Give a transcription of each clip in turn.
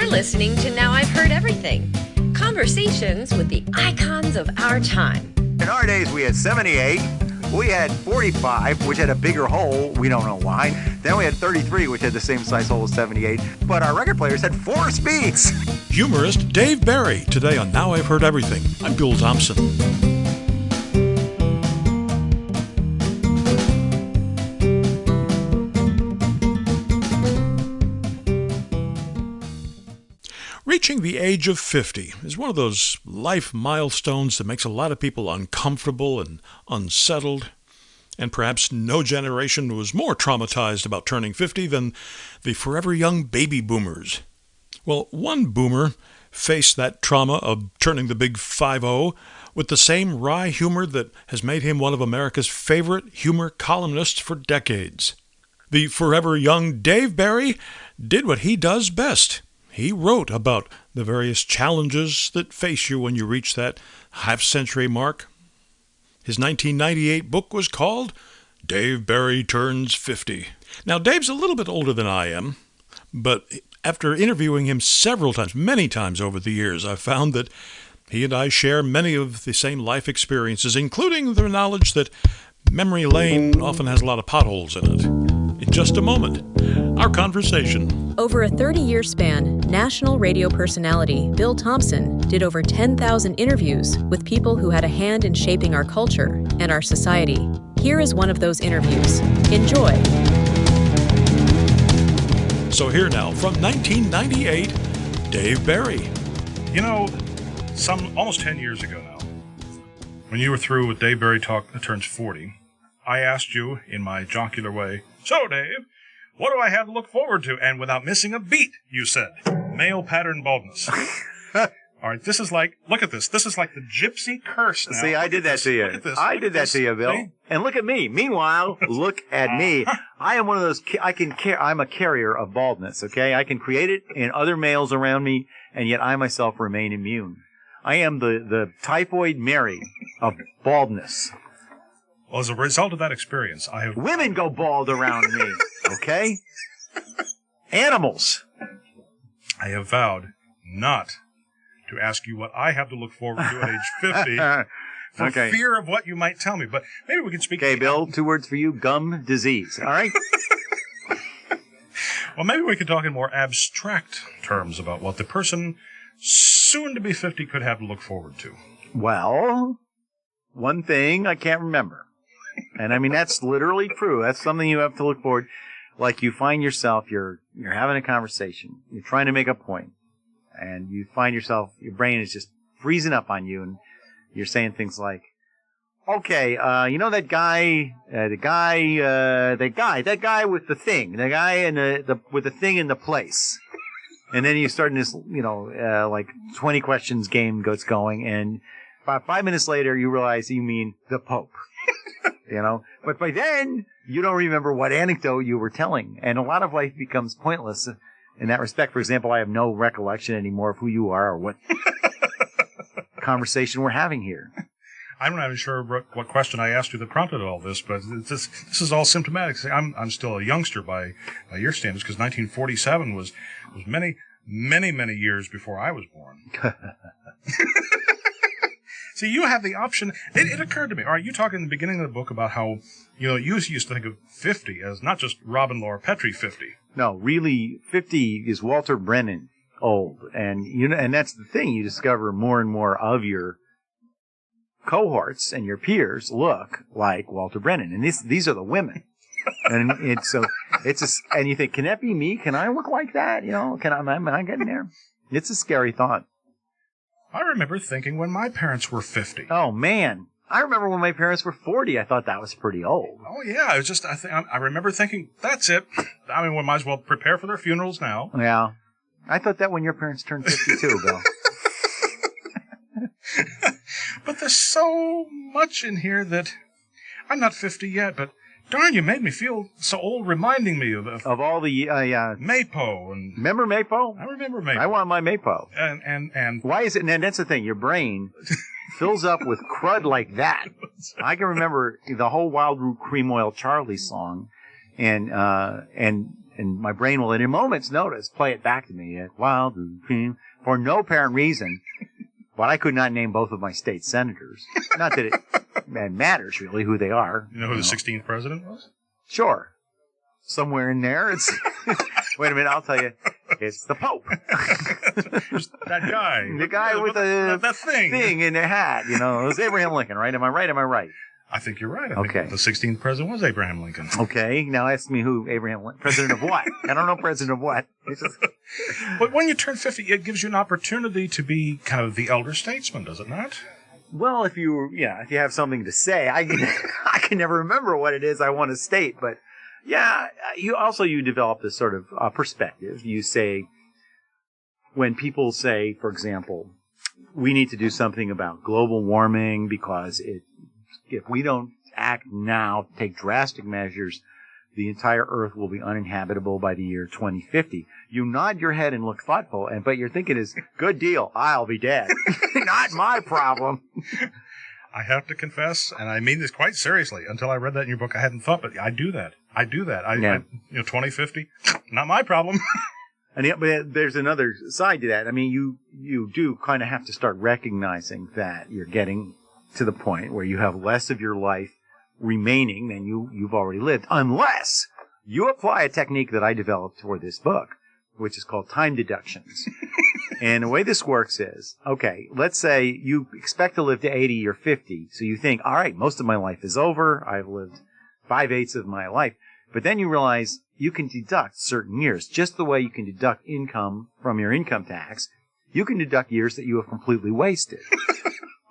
You're listening to Now I've Heard Everything. Conversations with the icons of our time. In our days, we had 78. We had 45, which had a bigger hole. We don't know why. Then we had 33, which had the same size hole as 78. But our record players had 4 speeds. Humorist Dave Barry, today on Now I've Heard Everything. I'm Bill Thompson. Reaching the age of 50 is one of those life milestones that makes a lot of people uncomfortable and unsettled. And perhaps no generation was more traumatized about turning 50 than the forever young baby boomers. Well, one boomer faced that trauma of turning the big 50 with the same wry humor that has made him one of America's favorite humor columnists for decades. The forever young Dave Barry did what he does best. He wrote about the various challenges that face you when you reach that half-century mark. His 1998 book was called Dave Barry Turns 50. Now, Dave's a little bit older than I am, but after interviewing him several times, many times over the years, I've found that he and I share many of the same life experiences, including the knowledge that memory lane often has a lot of potholes in it. In just a moment, our conversation. Over a 30-year span, national radio personality Bill Thompson did over 10,000 interviews with people who had a hand in shaping our culture and our society. Here is one of those interviews. Enjoy. So here now, from 1998, Dave Barry. You know, almost 10 years ago now, when you were through with Dave Barry Talk Turns 40, I asked you in my jocular way, "So, Dave, what do I have to look forward to?" And without missing a beat, you said, "Male pattern baldness." All right, this is like, look at this. This is like the gypsy curse now. See, I did that to you. I did that to you, Bill. See? And look at me. Meanwhile, look at me. I am one of those, I'm a carrier of baldness, okay? I can create it in other males around me, and yet I myself remain immune. I am the typhoid Mary of baldness. Well, as a result of that experience, I have... Women go bald around me, okay? Animals. I have vowed not to ask you what I have to look forward to at age 50 for Okay. fear of what you might tell me. But maybe we can speak... Okay, Bill, 2 words for you, gum disease, all right? Well, maybe we could talk in more abstract terms about what the person soon to be 50 could have to look forward to. Well, one thing I can't remember. And I mean, that's literally true. That's something you have to look forward. Like you find yourself, you're having a conversation. You're trying to make a point. And you find yourself, your brain is just freezing up on you. And you're saying things like, okay, you know that guy with the thing, the guy with the thing in the place. And then you start in this, like 20 questions game gets going. And about 5 minutes later, you realize you mean the Pope. But by then, you don't remember what anecdote you were telling. And a lot of life becomes pointless in that respect. For example, I have no recollection anymore of who you are or what conversation we're having here. I'm not even sure what question I asked you that prompted all this, but this is all symptomatic. See, I'm still a youngster by your standards, because 1947 was many, many, many years before I was born. See, you have the option. It occurred to me. All right, you talk in the beginning of the book about how, you used to think of 50 as not just Robin Laura Petrie 50. No, really, 50 is Walter Brennan old. And and that's the thing. You discover more and more of your cohorts and your peers look like Walter Brennan. And these are the women. And and you think, can that be me? Can I look like that? Am I getting there? It's a scary thought. I remember thinking when my parents were 50. Oh, man. I remember when my parents were 40. I thought that was pretty old. Oh, yeah. It was just, I remember thinking, that's it. I mean, we might as well prepare for their funerals now. Yeah. I thought that when your parents turned 52, Bill. But there's so much in here that I'm not 50 yet, but darn, you made me feel so old, reminding me of all the Maypo. And remember Maypo? I remember Maypo. I want my Maypo. And why is it? And that's the thing. Your brain fills up with crud like that. I can remember the whole Wild Root Cream Oil Charlie song, and and my brain will, in a moment's notice, play it back to me at wild for no apparent reason. But I could not name both of my state senators. Not that it matters, really, who they are. You know who the 16th president was? Sure. Somewhere in there, it's... Wait a minute, I'll tell you. It's the Pope. That guy. The guy with that thing in the hat. You know, it was Abraham Lincoln, right? Am I right? I think you're right. I Okay. think the 16th president was Abraham Lincoln. Okay, now ask me who Abraham Lincoln... President of what? I don't know president of what. It's just... But when you turn 50, it gives you an opportunity to be kind of the elder statesman, does it not? Well, if you have something to say, I can never remember what it is I want to state, but yeah, you develop this sort of perspective. You say, when people say, for example, we need to do something about global warming because if we don't act now, take drastic measures, the entire Earth will be uninhabitable by the year 2050. You nod your head and look thoughtful, but you're thinking is, good deal, I'll be dead. Not my problem. I have to confess, and I mean this quite seriously, until I read that in your book, I hadn't thought, but I do that. I 2050, not my problem. But there's another side to that. I mean, you do kind of have to start recognizing that you're getting to the point where you have less of your life remaining than you've already lived, unless you apply a technique that I developed for this book, which is called time deductions. And the way this works is, okay, let's say you expect to live to 80 or 50, so you think, all right, most of my life is over, I've lived 5/8 of my life, but then you realize you can deduct certain years, just the way you can deduct income from your income tax. You can deduct years that you have completely wasted.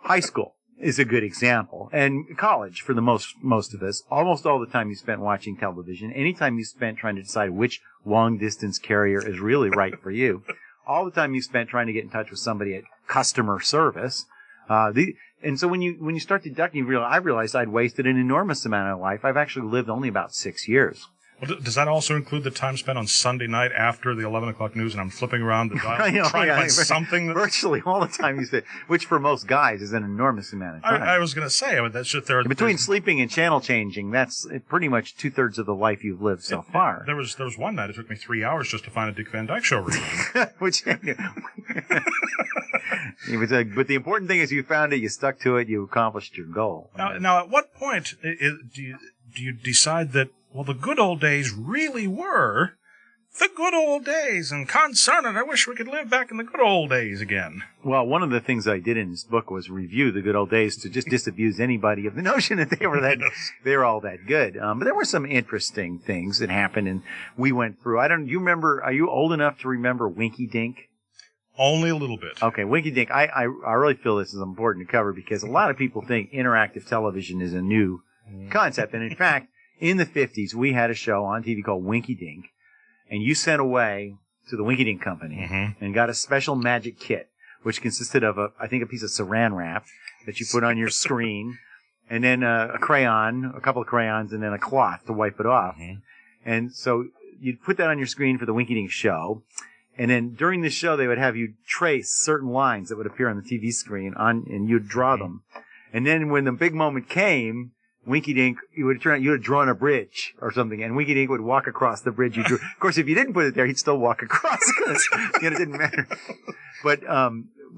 High school is a good example. And college, for the most of us, almost all the time you spent watching television, any time you spent trying to decide which long-distance carrier is really right for you, all the time you spent trying to get in touch with somebody at customer service. And so when you start deducting, I realized I'd wasted an enormous amount of life. I've actually lived only about 6 years. Well, does that also include the time spent on Sunday night after the 11 o'clock news and I'm flipping around the dial trying to find something? Virtually all the time you spend, which for most guys is an enormous amount of time. I was going to say, I mean, that's just there. Between sleeping and channel changing, that's pretty much 2/3 of the life you've lived so far. There was one night it took me 3 hours just to find a Dick Van Dyke Show rerun. But the important thing is you found it, you stuck to it, you accomplished your goal. Now at what point do you decide that, well, the good old days really were the good old days, and concern it, I wish we could live back in the good old days again? Well, one of the things I did in this book was review the good old days to just disabuse anybody of the notion that they were all that good. But there were some interesting things that happened, and we went through. You remember? Are you old enough to remember Winky Dink? Only a little bit. Okay, Winky Dink. I really feel this is important to cover because a lot of people think interactive television is a new concept, and in fact, in the 50s, we had a show on TV called Winky Dink, and you sent away to the Winky Dink Company and got a special magic kit, which consisted of a piece of saran wrap that you put on your screen, and then a crayon, a couple of crayons, and then a cloth to wipe it off. And so you'd put that on your screen for the Winky Dink show, and then during the show, they would have you trace certain lines that would appear on the TV screen, and you'd draw them. And then when the big moment came, Winky Dink, you would have drawn a bridge or something, and Winky Dink would walk across the bridge you drew. Of course, if you didn't put it there, he'd still walk across because it didn't matter. But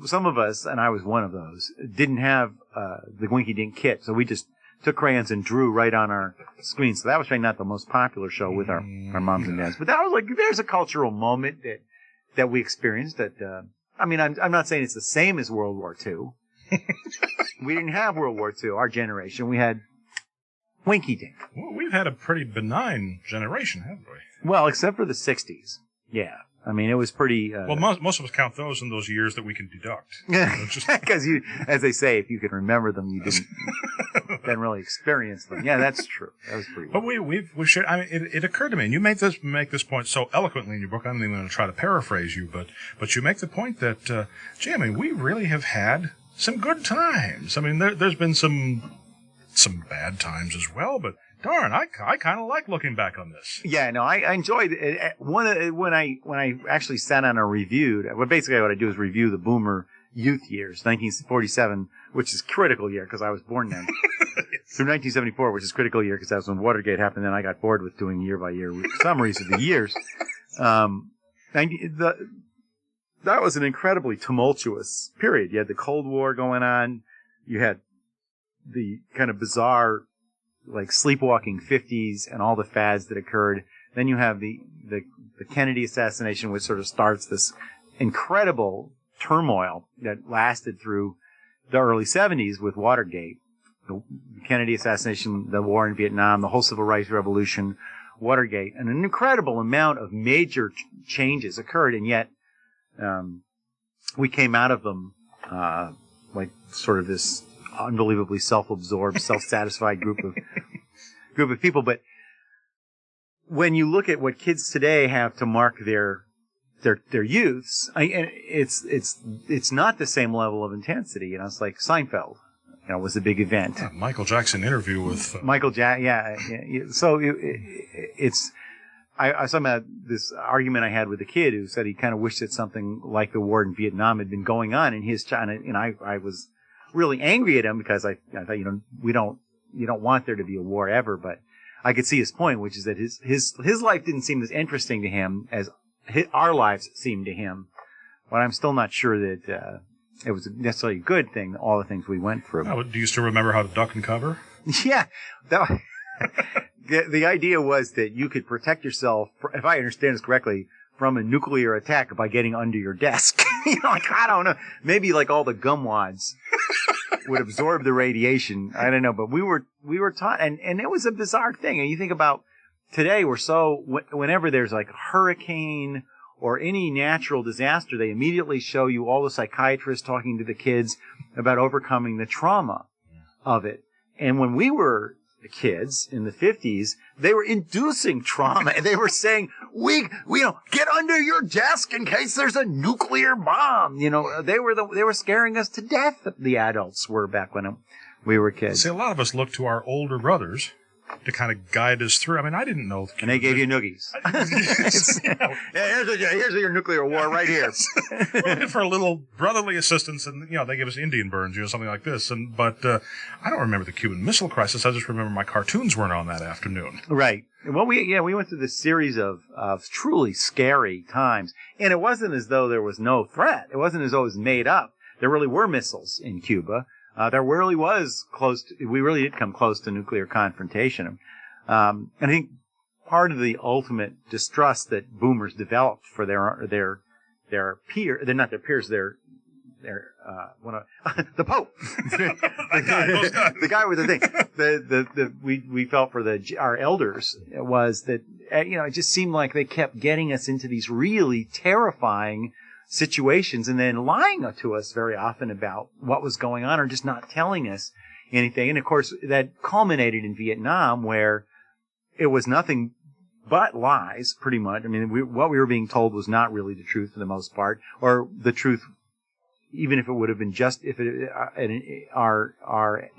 some of us, and I was one of those, didn't have the Winky Dink kit, so we just took crayons and drew right on our screen. So that was probably not the most popular show with our moms and dads. But that was there's a cultural moment that we experienced. That I'm not saying it's the same as World War II. We didn't have World War II. Our generation, we had Winky Dink. Well, we've had a pretty benign generation, haven't we? Well, except for the 60s. Yeah. I mean, it was pretty... well, most of us count those in those years that we can deduct. Because as they say, if you can remember them, you didn't really experience them. Yeah, that's true. That was pretty well. But we've shared... I mean, it occurred to me, and you make this point so eloquently in your book, I'm not even going to try to paraphrase you, but you make the point that, we really have had some good times. I mean, there's been some bad times as well, but darn, I kind of like looking back on this. Yeah, no, I enjoyed it. When I actually sat on a review, basically what I do is review the boomer youth years, 1947, which is a critical year because I was born then. through 1974, which is a critical year because that was when Watergate happened. Then I got bored with doing year by year summaries of the years. That was an incredibly tumultuous period. You had the Cold War going on. You had the kind of bizarre, like sleepwalking 50s and all the fads that occurred. Then you have the Kennedy assassination, which sort of starts this incredible turmoil that lasted through the early 70s with Watergate. The Kennedy assassination, the war in Vietnam, the whole civil rights revolution, Watergate, and an incredible amount of major changes occurred, and yet we came out of them like sort of this unbelievably self-absorbed, self-satisfied group of people. But when you look at what kids today have to mark their youths, it's not the same level of intensity. You know, it's like Seinfeld. You know, was a big event. Yeah, Michael Jackson interview with Michael Jackson. Yeah. So it's. I was talking about this argument I had with a kid who said he kind of wished that something like the war in Vietnam had been going on in his China. And I was really angry at him because I thought, you don't want there to be a war ever. But I could see his point, which is that his life didn't seem as interesting to him as our lives seemed to him. But I'm still not sure that it was necessarily a good thing, all the things we went through. Oh, do you still remember how to duck and cover? Yeah. The idea was that you could protect yourself, if I understand this correctly, from a nuclear attack by getting under your desk. I don't know. Maybe like all the gumwads would absorb the radiation. I don't know. But we were taught, and it was a bizarre thing. And you think about today, whenever there's like a hurricane or any natural disaster, they immediately show you all the psychiatrists talking to the kids about overcoming the trauma of it. And when we were kids in the 50s, they were inducing trauma, and they were saying, we get under your desk in case there's a nuclear bomb. They were scaring us to death. The adults were back when we were kids. See, a lot of us look to our older brothers to kind of guide us through. I mean, I didn't know. And they gave you noogies. Here's your nuclear war right here. Well, for a little brotherly assistance, and they give us Indian burns, something like this. But I don't remember the Cuban Missile Crisis. I just remember my cartoons weren't on that afternoon. Right. Well, we went through this series of truly scary times, and it wasn't as though there was no threat. It wasn't as though it was made up. There really were missiles in Cuba. There really was we really did come close to nuclear confrontation. And I think part of the ultimate distrust that boomers developed for their peer, they're not their peers, the Pope, the guy with the thing, we felt for our elders was that, it just seemed like they kept getting us into these really terrifying situations and then lying to us very often about what was going on or just not telling us anything. And of course, that culminated in Vietnam, where it was nothing but lies, pretty much. I mean, what we were being told was not really the truth for the most part, or the truth, even if it would have been our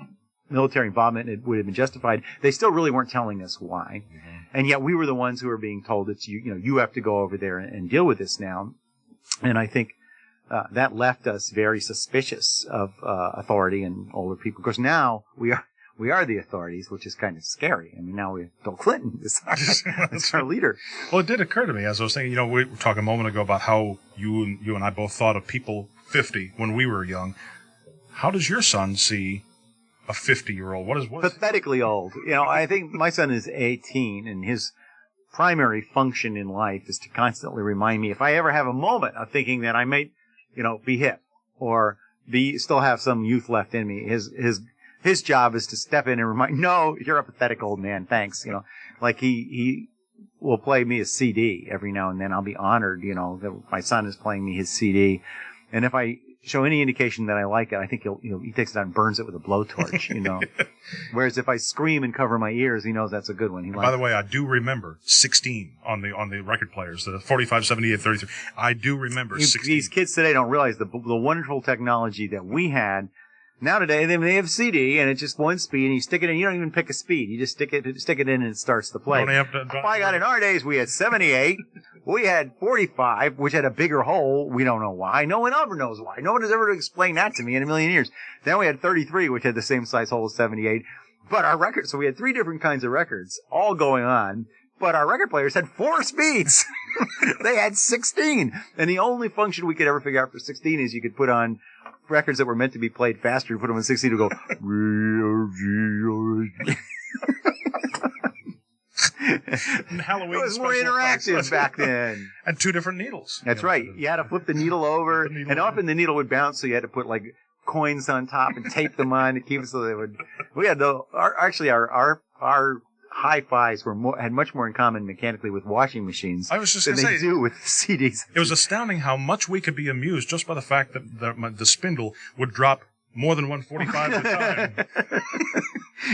military involvement, it would have been justified. They still really weren't telling us why. Mm-hmm. And yet we were the ones who were being told that you have to go over there and deal with this now. And I think that left us very suspicious of authority and older people. Of course, now we are the authorities, which is kind of scary. I mean, now we have Bill Clinton is our leader. Well, it did occur to me as I was thinking. We were talking a moment ago about how you and I both thought of people 50 when we were young. How does your son see a 50-year-old? What is pathetically old? I think my son is 18, and his primary function in life is to constantly remind me if I ever have a moment of thinking that I might, be hip or still have some youth left in me. His job is to step in and remind, no, you're a pathetic old man. Thanks. Like he will play me a CD every now and then. I'll be honored, that my son is playing me his CD. And if I show any indication that I like it, I think he takes it out and burns it with a blowtorch, Whereas if I scream and cover my ears, he knows that's a good one. By the way, I do remember 16 on the record players, the 45, 78, 33. I do remember 16. These kids today don't realize the wonderful technology that we had. Now today, they have CD, and it's just one speed, and you stick it in. You don't even pick a speed. You just stick it in, and it starts to play. By God, in our days, we had 78. We had 45, which had a bigger hole. We don't know why. No one ever knows why. No one has ever explained that to me in a million years. Then we had 33, which had the same size hole as 78. But our records, so we had 3 different kinds of records all going on, but our record players had 4 speeds. They had 16. And the only function we could ever figure out for 16 is you could put on records that were meant to be played faster. You put them on 16 to go, And Halloween it was more special interactive effects. back then. And 2 different needles. That's right. You had to flip the needle over, Flip the needle and over. often the needle would bounce, so you had to put like coins on top and tape them on to keep it so they would. We had our hi-fis had much more in common mechanically with washing machines I was just than going to they say, do with CDs. it was astounding how much we could be amused just by the fact that the spindle would drop more than 145 at a time.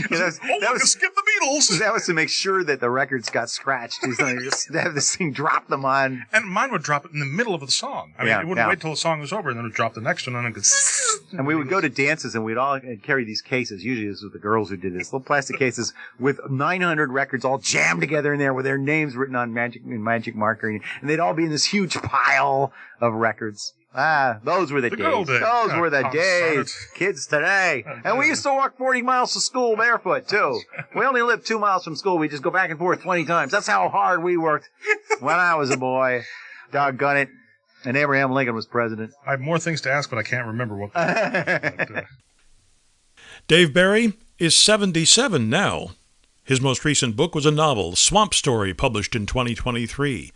Yeah, That was skip the Beatles. that was to make sure that the records got scratched. Just to have this thing drop them on. And mine would drop it in the middle of the song. I mean, Yeah, it wouldn't yeah. wait till the song was over, and then it would drop the next one, and then it would And we would go to dances, and we'd all carry these cases. Usually this was the girls who did this. Little plastic cases with 900 records all jammed together in there with their names written on magic marker. And they'd all be in this huge pile of records. Those were the The good old days. days. Those Yeah, were the Tom days. Sonnett. Kids today. And we used to walk 40 miles to school barefoot, too. We only lived 2 miles from school. We just go back and forth 20 times. That's how hard we worked when I was a boy. Doggone it. And Abraham Lincoln was president. I have more things to ask, but I can't remember what. But, Dave Barry is 77 now. His most recent book was a novel, Swamp Story, published in 2023.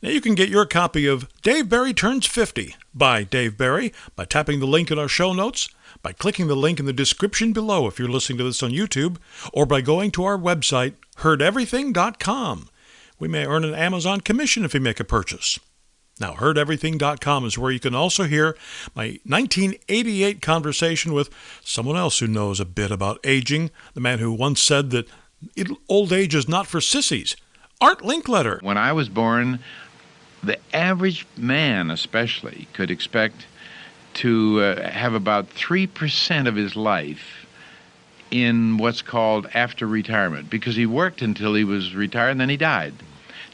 Now you can get your copy of Dave Barry Turns 50 by Dave Barry by tapping the link in our show notes, by clicking the link in the description below if you're listening to this on YouTube, or by going to our website, heardeverything.com. We may earn an Amazon commission if you make a purchase. Now, heardeverything.com is where you can also hear my 1988 conversation with someone else who knows a bit about aging, the man who once said that old age is not for sissies, Art Linkletter. When I was born, the average man especially could expect to have about 3% of his life in what's called after retirement, because he worked until he was retired and then he died.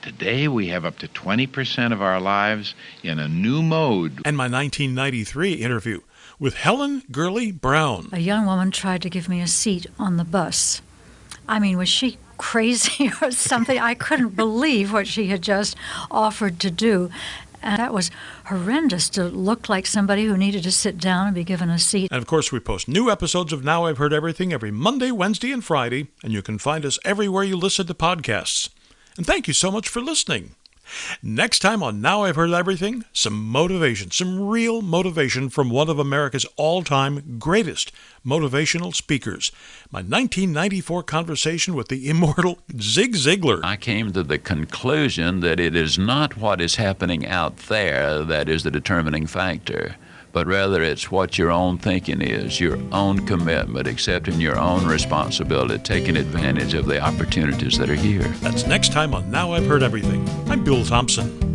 Today we have up to 20% of our lives in a new mode. And my 1993 interview with Helen Gurley Brown. A young woman tried to give me a seat on the bus. I mean, was she crazy or something? I couldn't believe what she had just offered to do. And that was horrendous, to look like somebody who needed to sit down and be given a seat. And of course, we post new episodes of Now I've Heard Everything every Monday, Wednesday, and Friday, and you can find us everywhere you listen to podcasts. And thank you so much for listening. Next time on Now I've Heard Everything, some motivation, some real motivation from one of America's all-time greatest motivational speakers. My 1994 conversation with the immortal Zig Ziglar. I came to the conclusion that it is not what is happening out there that is the determining factor, but rather it's what your own thinking is, your own commitment, accepting your own responsibility, taking advantage of the opportunities that are here. That's next time on Now I've Heard Everything. I'm Bill Thompson.